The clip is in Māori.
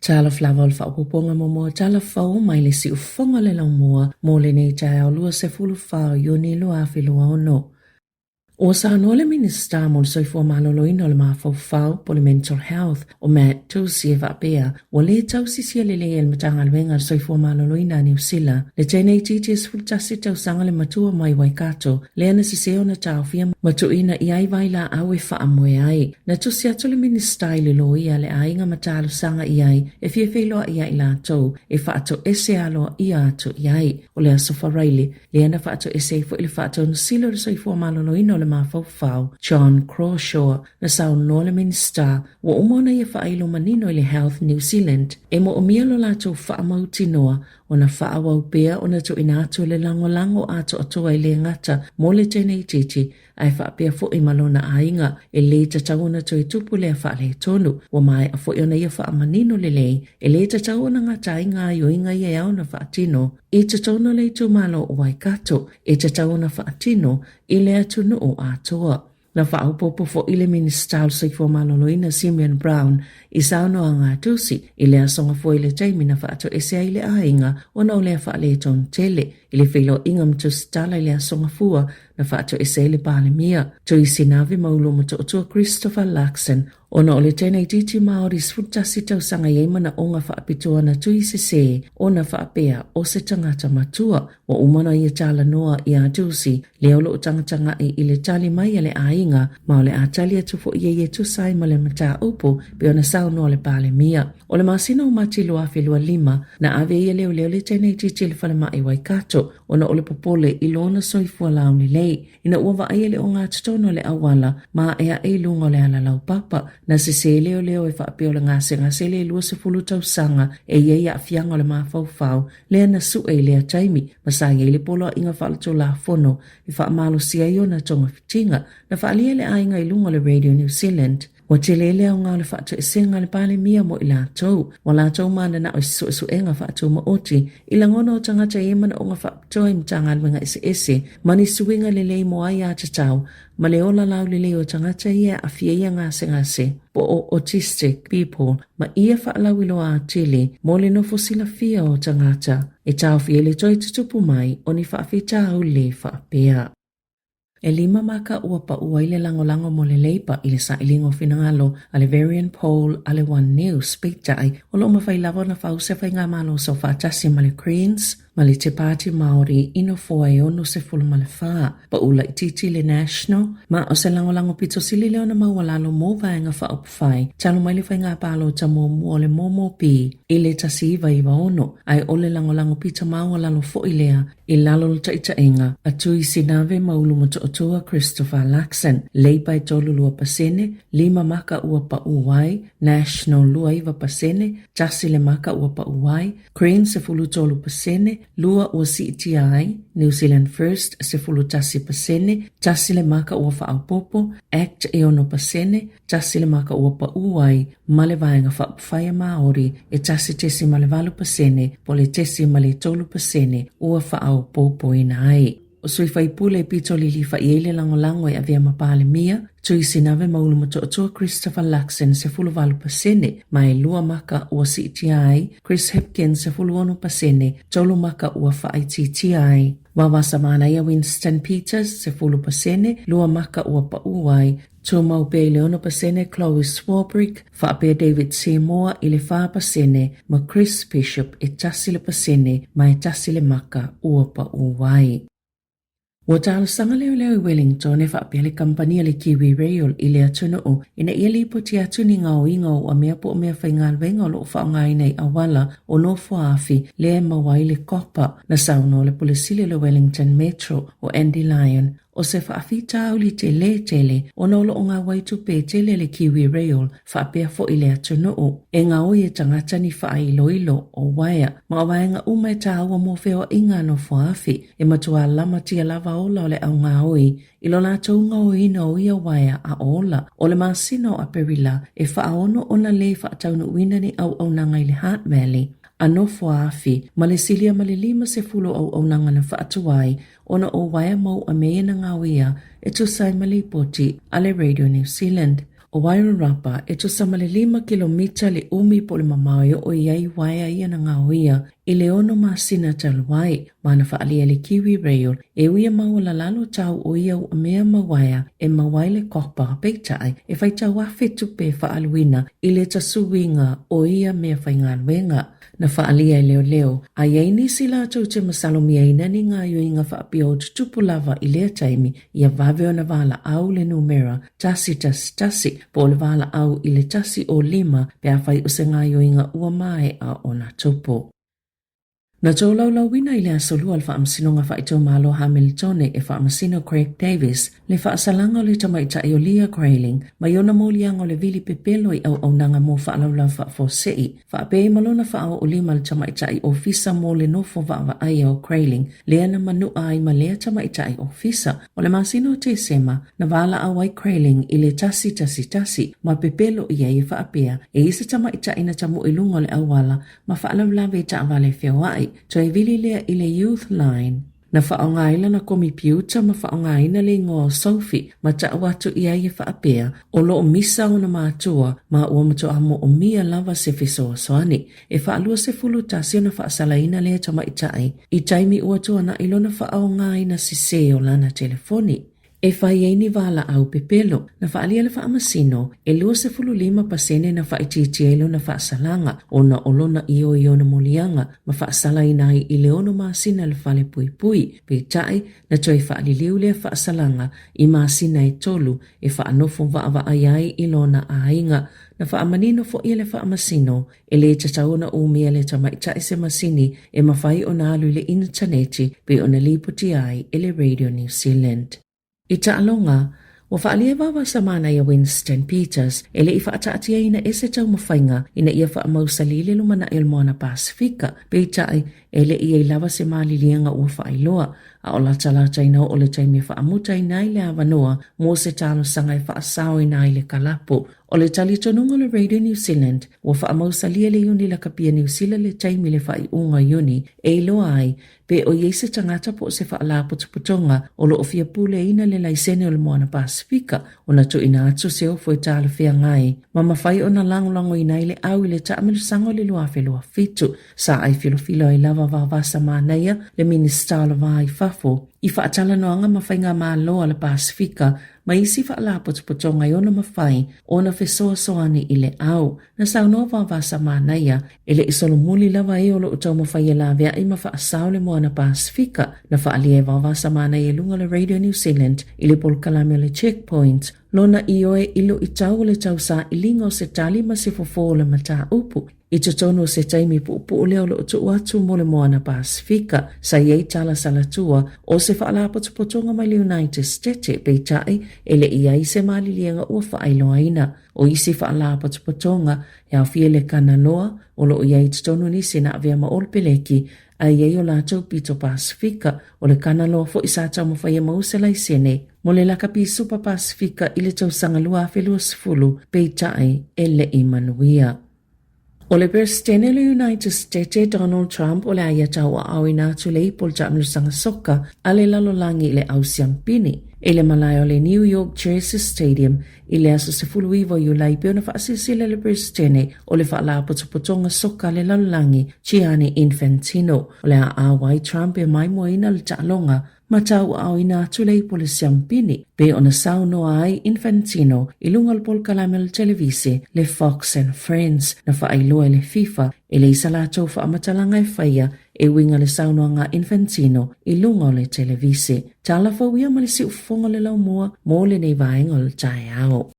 Tala flaval fa uponga momo tala fau mai le si ufonga le lau mua mo le nei tai au lua se fulu fau yoni lua afi lua ono. O Sāmoa le minista mo le soifua maloloina le mafau fau po le mental health o Matt Tusi e vapea o le tau sisia le le el matanga le venga le soifua maloloina New Zealand le tēnei TTS fultasi tau sanga le matua mai Waikato le ana siseo na tau fia matuina i ai vai la au e faa moe ai na tusi atu le minista i le loia le ainga matalo sanga i ai e fia feiloa i ai la tau e faa ato ese aloa i atu i ai o le asofa raili le ana faa ato ese fo ili faa ato nusilo le soifua maloloina le mafau John Crawshaw na saunoa le minista wa umona ia whailo manino i le Health New Zealand e mo omia lo lato whaamautinoa o na whaawau pea o na to ina atu le lango ato atoa i le ngata mo le tēnei titi ai whaapea fo i malona ainga e le tatau to i tupu le whaale tonu wa mai a fo i ona ia whaamanino le lei e le tatau na ngata ainga i o inga ia au na whaatino e tatau na le tu malo o Waikato e tatau na whaatino i le atu no o atoa. Na whaaupopo fo i le minister soifua maloloina Simeon Brown i saunoa ngā tusi i le asonga fo i le taimi na whaato ese ai le ainga o na o le whaale ton tele i le whilo ingam tusi Tala i le asonga fua na whaato ese le pāle mia. Tui sinavi maulo mo to'otua Christopher Luxon o na o le tēnei titi Māori sfutasi tau sanga yeimana o ngā whaapitua na tui se o na whaapea o se tangata matua o umana i a Tala noa i a tusi leo lo tangata i le tali mai le ainga ma o le a tali atu fo i tu sai ma le mata upo pe o na sao noa le pāle mia. O le masina o mati lua whelua lima na ave i leo le tēnei titi le whalema i Waikato o na o le popole i lona soifua launi lei ina uawa ai le o ngā tutono le awala ma ea e lunga le ala lau papa na se leo e whaapio le ngase le lua se fulu tau sanga e ia a fianga le mafau le na su e lea taimi masai e le polo inga whaalato la fono i whaamalo sia i na tonga fitinga na whaalia le ainga i lunga le Radio New Zealand. Wa te lele au ngā le whaatu e senga le pāle mia mo i la tau. Wa la tau mana na o su enga whaatu ma oti. I la ngono o tangata e mana o ngā whaatu i mtanga alwenga ese. Mani suinga le lei mo ai a tatau. Ma le ola lau le lei o tangata ia a fia ia ngase. Po o autistic people. Ma ia whaalau ilo a tili. Mo le no fosila fia o tangata. E tau fia le toi tutupu mai. O ni whaafitau le whaapea. E lima maka ua pa ua ile lango mo le leipa ile sa ilingo finangalo ale variant poll ale one news peitai o lo mawhai lava na whause whai ngā malo so whaatasi ma le Greens ma le te pāti Māori ino foa e ono se fulu ma le whaa pa ula i titi le National ma o se lango pito sili leo na maua lalo mo vaenga whaopwhai talo mai le whai ngā palo ta mo le momo pi ile tasi iwa ono ai ole lango pito maua lalo fo ilea i lalo ta ita inga atu i sinave maulu moto otua Christopher Luxon leipa i tolu lua pasene lima maka ua pa uwai National lua iwa pasene tasi le maka ua pa uwai Crane se fulu tolu pasene lua ua CTI New Zealand First se fulu tasi pasene tasi le maka ua whaaupopo Act e ono pasene tasi le maka ua pa uwai male vaenga whaupwhaya Māori e tasi tesi male valu pasene pole tesi male tolu pasene ua whaaupopo ina ai. O sui whai pule pito li whai ele lango e avea mapale mia, tui sinave maulu matoa Christopher Luxon se fulu valu pasene, mai lua maka ua CTI, Chris Hipkins se fulu ono pasene, tolu maka ua whai TTI. Wawasa mana ia Winston Peters se fulu pasene, lua maka ua pa uai, tō mau pe leono pasene Chloe Swarbrick, whaapea David Seymour ile wha pasene, ma Chris Bishop e tasile pasene, mai tasile maka ua pa uai. Wa talo sanga leo i Wellington e whaapea le kampania le Kiwi Rail i le atuna o ina ia li po ti atuni ngau inga o a mea po o mea whaingalwenga o lo whaongai nei awala o no fuafi le mawai le kopa na sauno le polisile le Wellington Metro o Andy Lyon o se whaafita au li te tele o no lo o ngā waitu pe tele le Kiwi Rail whaapea fo i le atuna o e ngā oi e tangata ni wha ilo o waia ma o waenga umai ta awa mo feo inga no fuafi e matua lama tia lava ola o le au ngā oi i lo lātou ngā oi ina o ia waia a ola o le masino a perila e whaaono o na le whaataunu wina ni au nanga i le Heart Valley ano fuafi ma le silia ma le lima se fulo au nanga na whaatuai ona o waia mau a mea na ngā wea e tu sai ma le poti a le Radio New Zealand. o Wairarapa e to samale 5 kilomita le umi po le mamayo o iai waia ia na ngauia i le ono masina taluai mana whaalia le Kiwi Rail e uia maua lalo tau o ia u mea mawaia e mawai le kopa peitai e whai tau awhetu pe whaaluina i le tasuinga o ia mea whaingaluenga. Na whaalia leo leo, a iei nisi lātou te masalomia i nani ngā yoinga whaapio tutupu lava i lea taimi i a vaveo na wala au le numera tasi po le wala au i le tasi o 5 pe a whai use ngā yoinga ua mai a ona tupu. Na tō laulauina i le asolua le whaamasino ngā whaitau malo Hamiltone e whaamasino Craig Davis le whaasalanga le tamaitai o Leah Grayling mai ona molianga o le vili pepelo i au nanga mō whaalaulau whaafosei. Whaapei malona whaao o lima le tamaitai o fisa mō le nofo whaava aia o Grayling lea na manua ai ma lea tamaitai o fisa. O le masino te sema na wala awai Grayling i le tasi ma pepelo i ai whaapea e isa tamaitai na tamu ilunga le awala ma whaalaulau ta avale whiawai. Toi vili lea i le Youth Line. Na whaongaila na komi piuta ma whaongaina le ngō Sophie ma ta watu i ai e whaapea o loo misa o na mātua ma ua mato amo o mia lava se fiso soani. E whaalua se fulu tasi o na whaasalaina lea tamaitai i taimi ua tua na ilo na whaongaina si se o lana telefoni. E whai ei ni wala au pepelo, na whaalia le whaamasino, e 25% na whaititielo na whaasalanga, o na olona i o na molianga, ma whaasala inai i leono maasina le whale pui pui, pe tai na toi whaaliliu le whaasalanga, i maasina e tolu, e whaanofo vaava ayai i lona ainga, na whaamanino fo i le whaamasino, e le tatauna umia le tamaitai se masini, e mawhai o na alu le interneti, pe o na lipoti ai i le Radio New Zealand. I ta'alonga, wa whaalia wawa sa mana ia Winston Peters, e le i whaataatia ina ese tau mawhainga ina ia whaamausalile lumana il moana Pasifika, peitai e le i lava se malilianga ua whaailoa, a o lata ina o le taimi whaamuta ina i le awanoa, mō se talo sanga i whaasao ina i le kalapo. O le tali tonunga le Radio New Zealand, wa whaamausalia le uni la kapia New Zealand le taimi le whai unga uni, e loa ai, pe o iese tangata po se whaalapo tuputonga, o lo ofia pule ina le laisene o le moana Pasifika, o na to ina atu se ofo i tala whia ngai. Mama whai o na langolango ina i le au i le taamilu sango le luafe lua fitu, sa ai filofilo i lava vavasa mānaia le ministala vai fafo. I whaatala noanga mawhainga mā loa le Pasifika, ma isi whaalapo tuputonga i ona mawhai, ona whesoa soani i le au. Na saunoa vavasa mānaia, ele isolo muli lava e olo utau mawhai e la vea i mawhaasau le moana Pasifika, na whaalia e vavasa mānaia lunga le Radio New Zealand, i le polkalame o le checkpoint, lona i oe ilo i tau le tau sa i linga o se tali ma se fofo le mata upu. I totono se taimi pupu leo lo tu atu mo le moana Pasifika, sa iei tala salatua o se whaalapo tupotonga mai le United States peitai ele iai se malilianga ua whaailoaina. O isi whaalapo tupotonga e au fie le kanaloa o lo iei totono ni se na avea ma olpeleki a iei o lātou pito Pasifika o le kanaloa fo isa tau mawhaia mausela i sene mo le lakapi Super Pasifika i le tau sangalua whelua sifulu peitai ele i manuia. O le presidente le United States Donald Trump o le aia tau a au ina atu le ipol taamlu sanga soka a le lalolangi le au siampini. E le malai o le New York Jersey Stadium i le aso se fuluivo i ulai peo na whaasisile le presidente o le whaalapo tupotonga soka le lalolangi Gianni Infantino. O le a awai Trump e mai moina le ta'alonga ma tau au ina atu le ipo le siampini pe ona saunoa ai Infantino i lunga le polkalame le televisi le Fox and Friends na whaailoa le FIFA e le isa lātou whaamatalanga e whaia e winga le saunoa ngā Infantino i lunga le televisi. Tala whauia ma le si ufonga le lau mua mō le nei vaenga le tae ao.